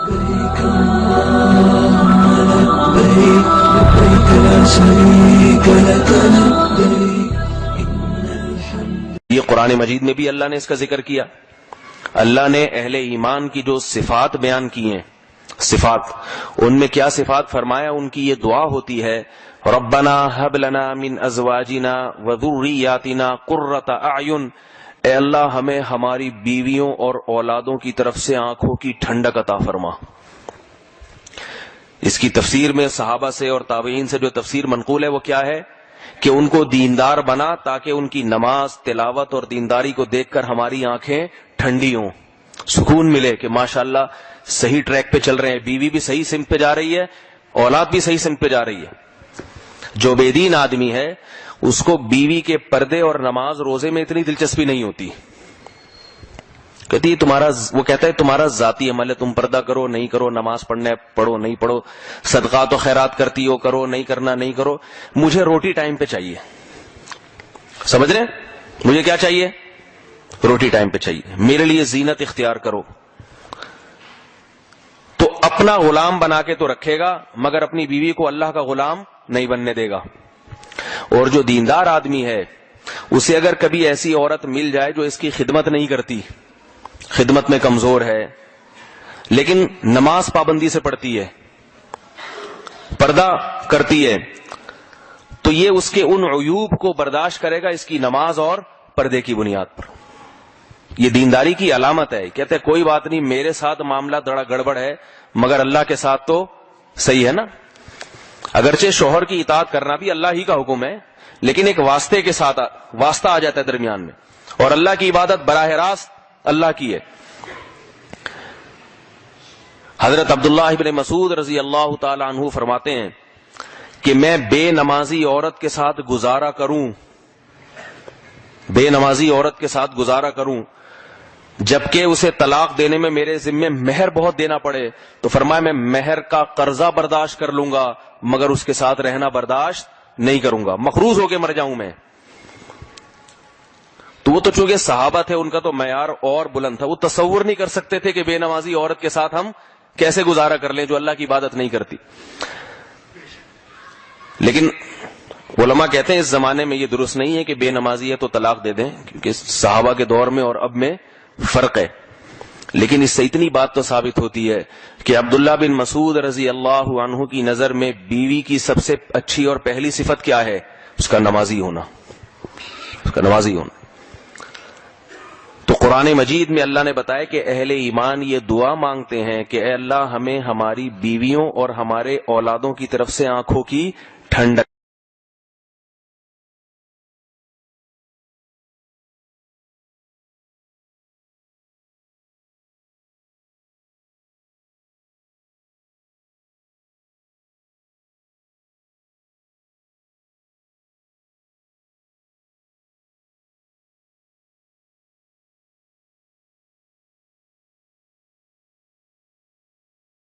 یہ قرآن مجید میں بھی اللہ نے اس کا ذکر کیا. اللہ نے اہل ایمان کی جو صفات بیان کی ہیں، صفات، ان میں کیا صفات فرمایا؟ ان کی یہ دعا ہوتی ہے، ربنا ہب لنا من ازواجنا وذریاتنا قرۃ اعین، اے اللہ ہمیں ہماری بیویوں اور اولادوں کی طرف سے آنکھوں کی ٹھنڈک عطا فرما. اس کی تفسیر میں صحابہ سے اور تابعین سے جو تفسیر منقول ہے وہ کیا ہے کہ ان کو دیندار بنا تاکہ ان کی نماز، تلاوت اور دینداری کو دیکھ کر ہماری آنکھیں ٹھنڈی ہوں، سکون ملے کہ ماشاءاللہ صحیح ٹریک پہ چل رہے ہیں، بیوی بھی صحیح سمت پہ جا رہی ہے، اولاد بھی صحیح سمت پہ جا رہی ہے. جو بے دین آدمی ہے اس کو بیوی کے پردے اور نماز روزے میں اتنی دلچسپی نہیں ہوتی. کہتی ہے وہ کہتا ہے تمہارا ذاتی عمل ہے، تم پردہ کرو نہیں کرو، نماز پڑھنا ہے پڑھو نہیں پڑھو، صدقات و خیرات کرتی ہو کرو، نہیں کرنا نہیں کرو، مجھے روٹی ٹائم پہ چاہیے. سمجھ رہے ہیں؟ مجھے کیا چاہیے؟ روٹی ٹائم پہ چاہیے، میرے لیے زینت اختیار کرو. تو اپنا غلام بنا کے تو رکھے گا مگر اپنی بیوی کو اللہ کا غلام نہیں بننے دے گا. اور جو دیندار آدمی ہے اسے اگر کبھی ایسی عورت مل جائے جو اس کی خدمت نہیں کرتی، خدمت میں کمزور ہے لیکن نماز پابندی سے پڑھتی ہے، پردہ کرتی ہے، تو یہ اس کے ان عیوب کو برداشت کرے گا اس کی نماز اور پردے کی بنیاد پر. یہ دینداری کی علامت ہے. کہتے ہیں کوئی بات نہیں، میرے ساتھ معاملہ بڑا گڑبڑ ہے مگر اللہ کے ساتھ تو صحیح ہے نا. اگرچہ شوہر کی اطاعت کرنا بھی اللہ ہی کا حکم ہے لیکن ایک واسطے کے ساتھ واسطہ آ جاتا ہے درمیان میں، اور اللہ کی عبادت براہ راست اللہ کی ہے. حضرت عبداللہ ابن مسعود رضی اللہ تعالی عنہ فرماتے ہیں کہ میں بے نمازی عورت کے ساتھ گزارا کروں، بے نمازی عورت کے ساتھ گزارا کروں جبکہ اسے طلاق دینے میں میرے ذمے مہر بہت دینا پڑے، تو فرمایا میں مہر کا قرضہ برداشت کر لوں گا مگر اس کے ساتھ رہنا برداشت نہیں کروں گا، مقروض ہو کے مر جاؤں میں. تو وہ تو چونکہ صحابہ تھے ان کا تو معیار اور بلند تھا، وہ تصور نہیں کر سکتے تھے کہ بے نمازی عورت کے ساتھ ہم کیسے گزارا کر لیں جو اللہ کی عبادت نہیں کرتی. لیکن علماء کہتے ہیں اس زمانے میں یہ درست نہیں ہے کہ بے نمازی ہے تو طلاق دے دیں، کیونکہ صحابہ کے دور میں اور اب میں فرق ہے. لیکن اس سے اتنی بات تو ثابت ہوتی ہے کہ عبداللہ بن مسعود رضی اللہ عنہ کی نظر میں بیوی کی سب سے اچھی اور پہلی صفت کیا ہے؟ اس کا نمازی ہونا، اس کا نمازی ہونا. تو قرآن مجید میں اللہ نے بتایا کہ اہل ایمان یہ دعا مانگتے ہیں کہ اے اللہ ہمیں ہماری بیویوں اور ہمارے اولادوں کی طرف سے آنکھوں کی ٹھنڈک